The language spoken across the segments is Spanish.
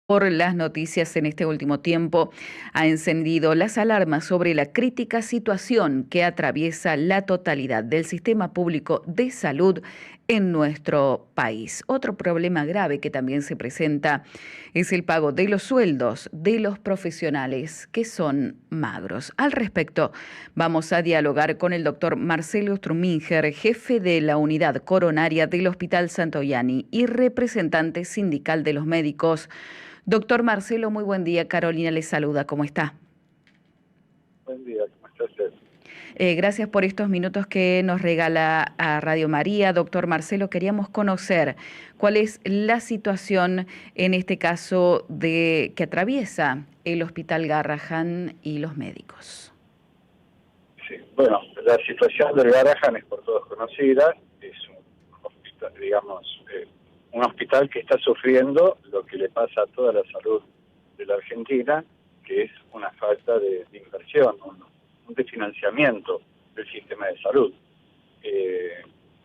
Por las noticias en este último tiempo ha encendido las alarmas sobre la crítica situación que atraviesa la totalidad del sistema público de salud en nuestro país. Otro problema grave que también se presenta es el pago de los sueldos de los profesionales que son magros. Al respecto, vamos a dialogar con el doctor Marcelo Struminger, jefe de la unidad coronaria del Hospital Santoyani y representante sindical de los médicos. Doctor Marcelo, muy buen día. Carolina le saluda. ¿Cómo está? Buen día, ¿cómo está usted? Gracias por estos minutos que nos regala a Radio María. Doctor Marcelo, queríamos conocer cuál es la situación en este caso que atraviesa el Hospital Garrahan y los médicos. Sí, bueno, la situación del Garrahan es por todos conocida. Es un hospital, digamos, un hospital que está sufriendo lo que le pasa a toda la salud de la Argentina, que es una falta de inversión, un desfinanciamiento del sistema de salud.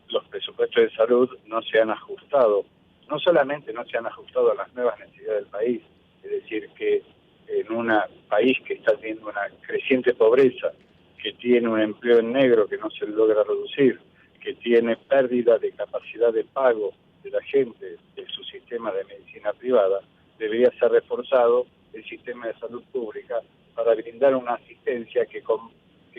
Los presupuestos de salud no se han ajustado, no solamente no se han ajustado a las nuevas necesidades del país, es decir, que en un país que está teniendo una creciente pobreza, que tiene un empleo en negro que no se logra reducir, que tiene pérdida de capacidad de pago de la gente de su sistema de medicina privada, debería ser reforzado el sistema de salud pública para brindar una asistencia que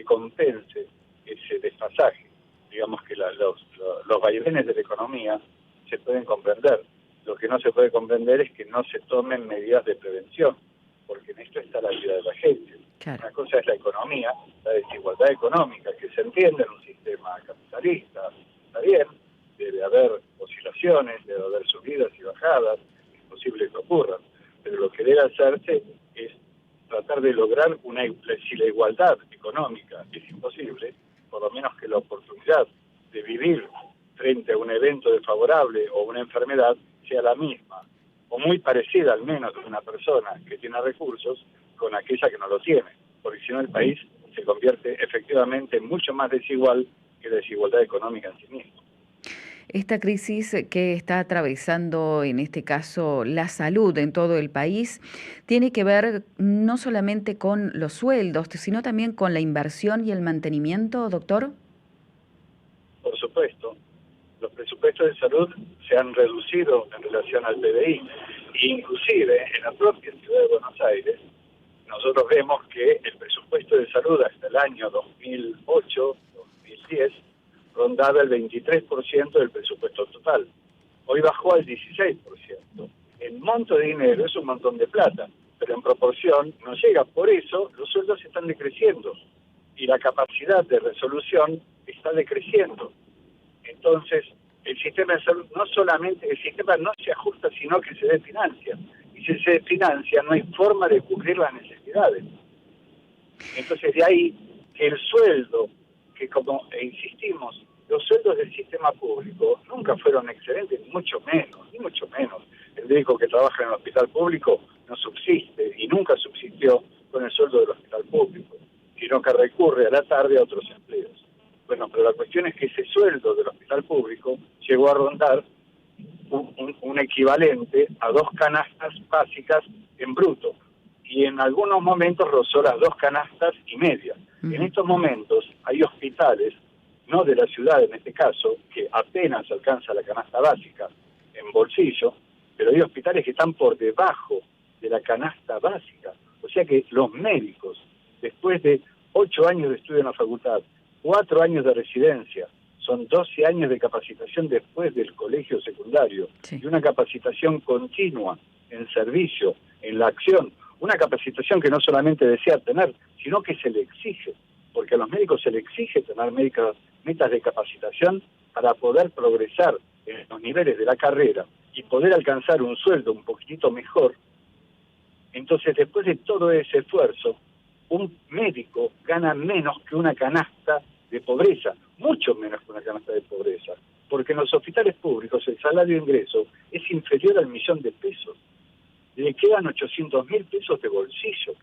compense ese desfasaje. Digamos que los vaivenes de la economía se pueden comprender. Lo que no se puede comprender es que no se tomen medidas de prevención, porque en esto está la vida de la gente. Claro. Una cosa es la economía, la desigualdad económica, que se entiende en un sistema capitalista, está bien, debe haber oscilaciones, debe haber subidas y bajadas, es posible que ocurran, pero lo que debe hacerse es tratar de lograr si la igualdad económica es imposible, por lo menos que la oportunidad de vivir frente a un evento desfavorable o una enfermedad sea la misma, o muy parecida al menos de una persona que tiene recursos con aquella que no lo tiene, porque si no el país se convierte efectivamente mucho más desigual que la desigualdad económica en sí mismo. Esta crisis que está atravesando, en este caso, la salud en todo el país, tiene que ver no solamente con los sueldos, sino también con la inversión y el mantenimiento, doctor. Por supuesto, los presupuestos de salud se han reducido en relación al PBI, e inclusive en la propia ciudad de Buenos Aires, nosotros vemos que el presupuesto de salud hasta el año 2008-2010 rondaba el 23% del presupuesto total. Hoy bajó al 16%. El monto de dinero es un montón de plata, pero en proporción no llega. Por eso los sueldos están decreciendo y la capacidad de resolución está decreciendo. Entonces, el sistema de salud el sistema no se ajusta, sino que se desfinancia. Y si se desfinancia, no hay forma de cubrir las necesidades. Entonces, de ahí que el sueldo, que como insistimos, los sueldos del sistema público nunca fueron excelentes, ni mucho menos. El médico que trabaja en el hospital público no subsiste y nunca subsistió con el sueldo del hospital público, sino que recurre a la tarde a otros empleos. Bueno, pero la cuestión es que ese sueldo del hospital público llegó a rondar un equivalente a 2 canastas básicas en bruto, y en algunos momentos rozó las 2 canastas y media. En estos momentos hay hospitales, no de la ciudad en este caso, que apenas alcanza la canasta básica en bolsillo, pero hay hospitales que están por debajo de la canasta básica. O sea que los médicos, después de 8 años de estudio en la facultad, 4 años de residencia, son 12 años de capacitación después del colegio secundario, sí, y una capacitación continua en servicio, en la acción, una capacitación que no solamente desea tener, sino que se le exige, porque a los médicos se le exige tener metas de capacitación para poder progresar en los niveles de la carrera y poder alcanzar un sueldo un poquitito mejor. Entonces, después de todo ese esfuerzo, un médico gana menos que una canasta de pobreza, mucho menos que una canasta de pobreza, porque en los hospitales públicos el salario de ingreso es inferior al 1.000.000 de pesos. Le quedan 800.000 pesos de bolsillo.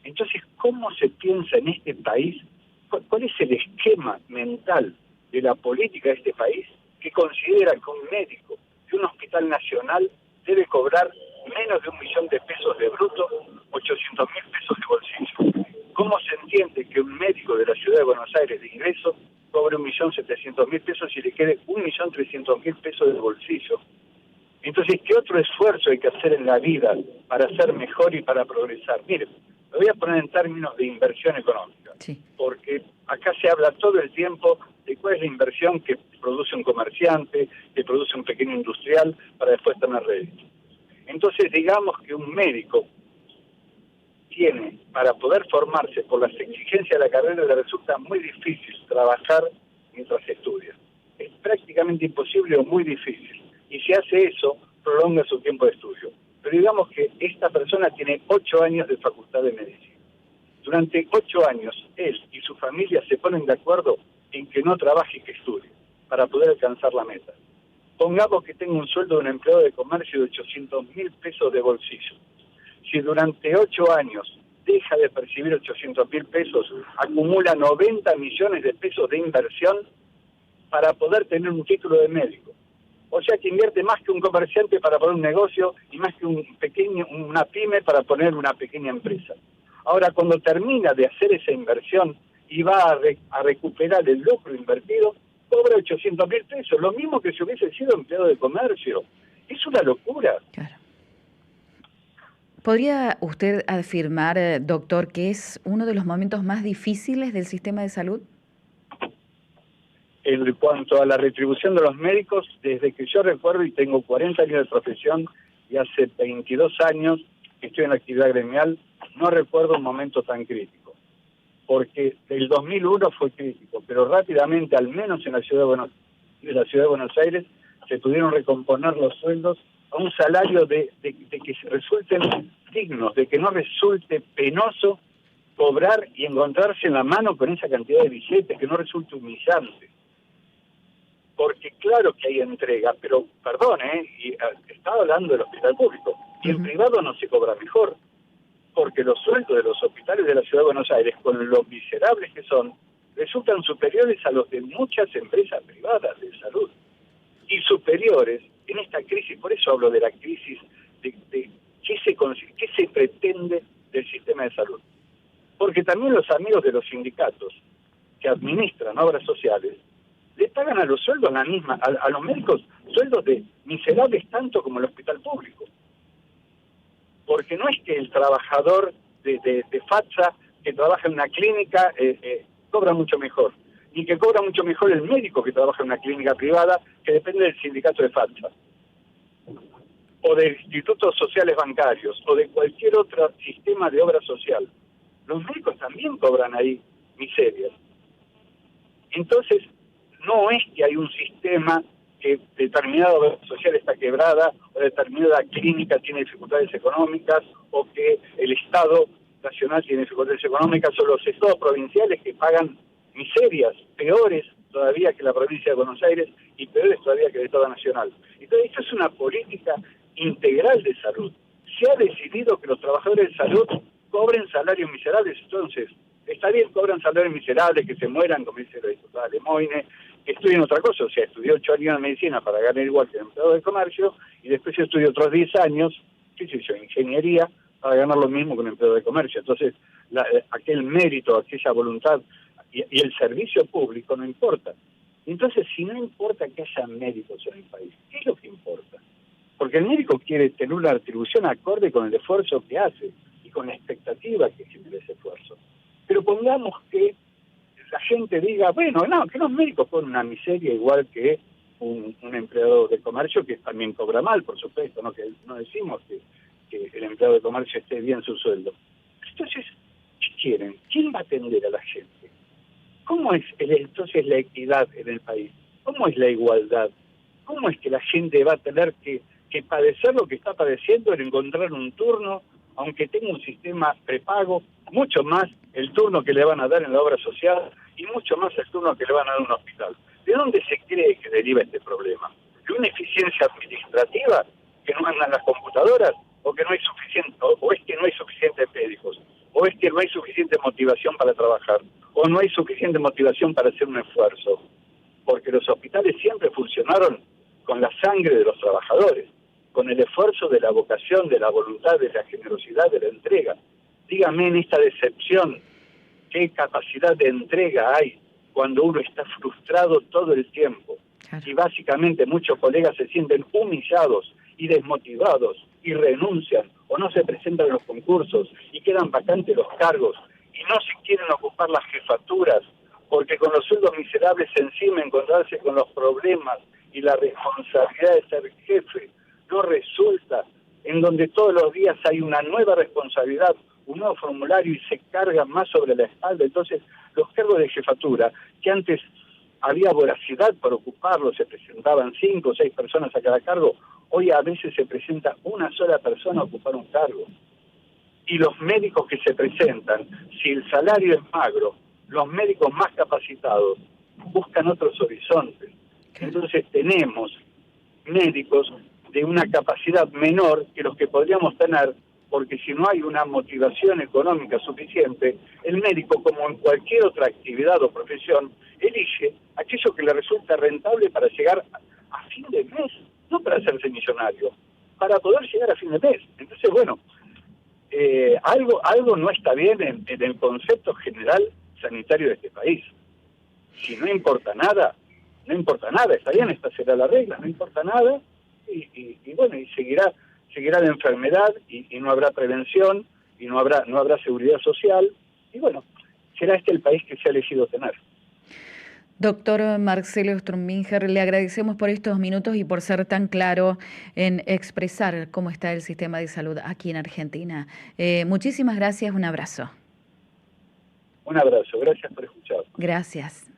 Entonces, ¿cómo se piensa en este país? ¿Cuál es el esquema mental de la política de este país que considera que un médico de un hospital nacional debe cobrar menos de 1.000.000 de pesos de bruto, 800.000 pesos de bolsillo. ¿Cómo se entiende que un médico de la ciudad de Buenos Aires de ingreso cobre 1.700.000 pesos y le quede 1.300.000 pesos de bolsillo? Entonces, ¿qué otro esfuerzo hay que hacer en la vida para ser mejor y para progresar? Mire, lo voy a poner en términos de inversión económica, Sí. porque acá se habla todo el tiempo de cuál es la inversión que produce un comerciante, que produce un pequeño industrial, para después tener rédito. Entonces, digamos que un médico tiene, para poder formarse por las exigencias de la carrera, le resulta muy difícil trabajar mientras estudia. Es prácticamente imposible o muy difícil. Y si hace eso, prolonga su tiempo de estudio. Pero digamos que esta persona tiene 8 años de facultad de medicina. Durante 8 años, él y su familia se ponen de acuerdo en que no trabaje y que estudie, para poder alcanzar la meta. Pongamos que tenga un sueldo de un empleado de comercio de 800.000 pesos de bolsillo. Si durante 8 años deja de percibir 800.000 pesos, acumula 90 millones de pesos de inversión para poder tener un título de médico. O sea que invierte más que un comerciante para poner un negocio y más que una pyme para poner una pequeña empresa. Ahora, cuando termina de hacer esa inversión y va a recuperar el lucro invertido, cobra 800.000 pesos, lo mismo que si hubiese sido empleado de comercio. Es una locura. Claro. ¿Podría usted afirmar, doctor, que es uno de los momentos más difíciles del sistema de salud? En cuanto a la retribución de los médicos, desde que yo recuerdo, y tengo 40 años de profesión y hace 22 años que estoy en la actividad gremial, no recuerdo un momento tan crítico. Porque el 2001 fue crítico, pero rápidamente, al menos en la ciudad de Buenos Aires, se pudieron recomponer los sueldos a un salario de que se resulten dignos, de que no resulte penoso cobrar y encontrarse en la mano con esa cantidad de billetes, que no resulte humillante. Porque claro que hay entrega, pero perdón, estaba hablando del hospital público, y en privado no se cobra mejor, porque los sueldos de los hospitales de la Ciudad de Buenos Aires, con lo miserables que son, resultan superiores a los de muchas empresas privadas de salud, y superiores en esta crisis. Por eso hablo de la crisis de qué se pretende del sistema de salud. Porque también los amigos de los sindicatos que administran obras sociales le pagan a los sueldos a los médicos sueldos de miserables tanto como el hospital público. Porque no es que el trabajador de FATSA que trabaja en una clínica cobra mucho mejor, ni que cobra mucho mejor el médico que trabaja en una clínica privada que depende del sindicato de FATSA, o de institutos sociales bancarios, o de cualquier otro sistema de obra social. Los médicos también cobran ahí miserias. Entonces, no es que hay un sistema que determinada obra social está quebrada, o determinada clínica tiene dificultades económicas, o que el Estado nacional tiene dificultades económicas, o los estados provinciales que pagan miserias peores todavía que la provincia de Buenos Aires y peores todavía que el Estado nacional. Entonces, esto es una política integral de salud. Se ha decidido que los trabajadores de salud cobren salarios miserables. Entonces, está bien, cobran salarios miserables, que se mueran, como dice la diputada Lemoine, que estudien otra cosa. O sea, estudió 8 años de medicina para ganar igual que el empleado de comercio, y después estudió otros 10 años, qué sé yo, ingeniería, para ganar lo mismo que un empleado de comercio. Entonces, aquel mérito, aquella voluntad y el servicio público no importa. Entonces, si no importa que haya médicos en el país, ¿qué es lo que importa? Porque el médico quiere tener una retribución acorde con el esfuerzo que hace y con la expectativa que genera ese esfuerzo. Pero pongamos que la gente diga, bueno, no, que los médicos ponen una miseria igual que un empleado de comercio, que también cobra mal, por supuesto, no, que no decimos que el empleado de comercio esté bien su sueldo. Entonces, ¿qué quieren? ¿Quién va a atender a la gente? ¿Cómo es entonces la equidad en el país? ¿Cómo es la igualdad? ¿Cómo es que la gente va a tener que padecer lo que está padeciendo en encontrar un turno, aunque tenga un sistema prepago, mucho más el turno que le van a dar en la obra social y mucho más el turno que le van a dar en un hospital? ¿De dónde se cree que deriva este problema? ¿De una eficiencia administrativa, que no andan las computadoras, o que no hay suficiente, o es que no hay suficientes médicos, o es que no hay suficiente motivación para trabajar, o no hay suficiente motivación para hacer un esfuerzo? Porque los hospitales siempre funcionaron con la sangre de los trabajadores. con el esfuerzo de la vocación, de la voluntad, de la generosidad, de la entrega. Dígame en esta decepción, ¿qué capacidad de entrega hay cuando uno está frustrado todo el tiempo? Claro. Y básicamente muchos colegas se sienten humillados y desmotivados y renuncian o no se presentan en los concursos y quedan vacantes los cargos y no se quieren ocupar las jefaturas porque con los sueldos miserables encima encontrarse con los problemas y la responsabilidad de ser jefe no resulta, en donde todos los días hay una nueva responsabilidad, un nuevo formulario y se carga más sobre la espalda. Entonces los cargos de jefatura, que antes había voracidad para ocuparlos, se presentaban 5 o 6 personas a cada cargo, hoy a veces se presenta una sola persona a ocupar un cargo. Y los médicos que se presentan, si el salario es magro, los médicos más capacitados buscan otros horizontes. Entonces tenemos médicos de una capacidad menor que los que podríamos tener, porque si no hay una motivación económica suficiente, el médico, como en cualquier otra actividad o profesión, elige aquello que le resulta rentable para llegar a fin de mes, no para hacerse millonario, para poder llegar a fin de mes. Entonces, bueno, algo no está bien en el concepto general sanitario de este país. Si no importa nada, está bien, esta será la regla, no importa nada, y bueno, y seguirá la enfermedad, y no habrá prevención, y no habrá seguridad social, y bueno, será este el país que se ha elegido tener. Doctor Marcelo Strumminger, le agradecemos por estos minutos y por ser tan claro en expresar cómo está el sistema de salud aquí en Argentina. Muchísimas gracias, un abrazo. Un abrazo, gracias por escuchar. Gracias.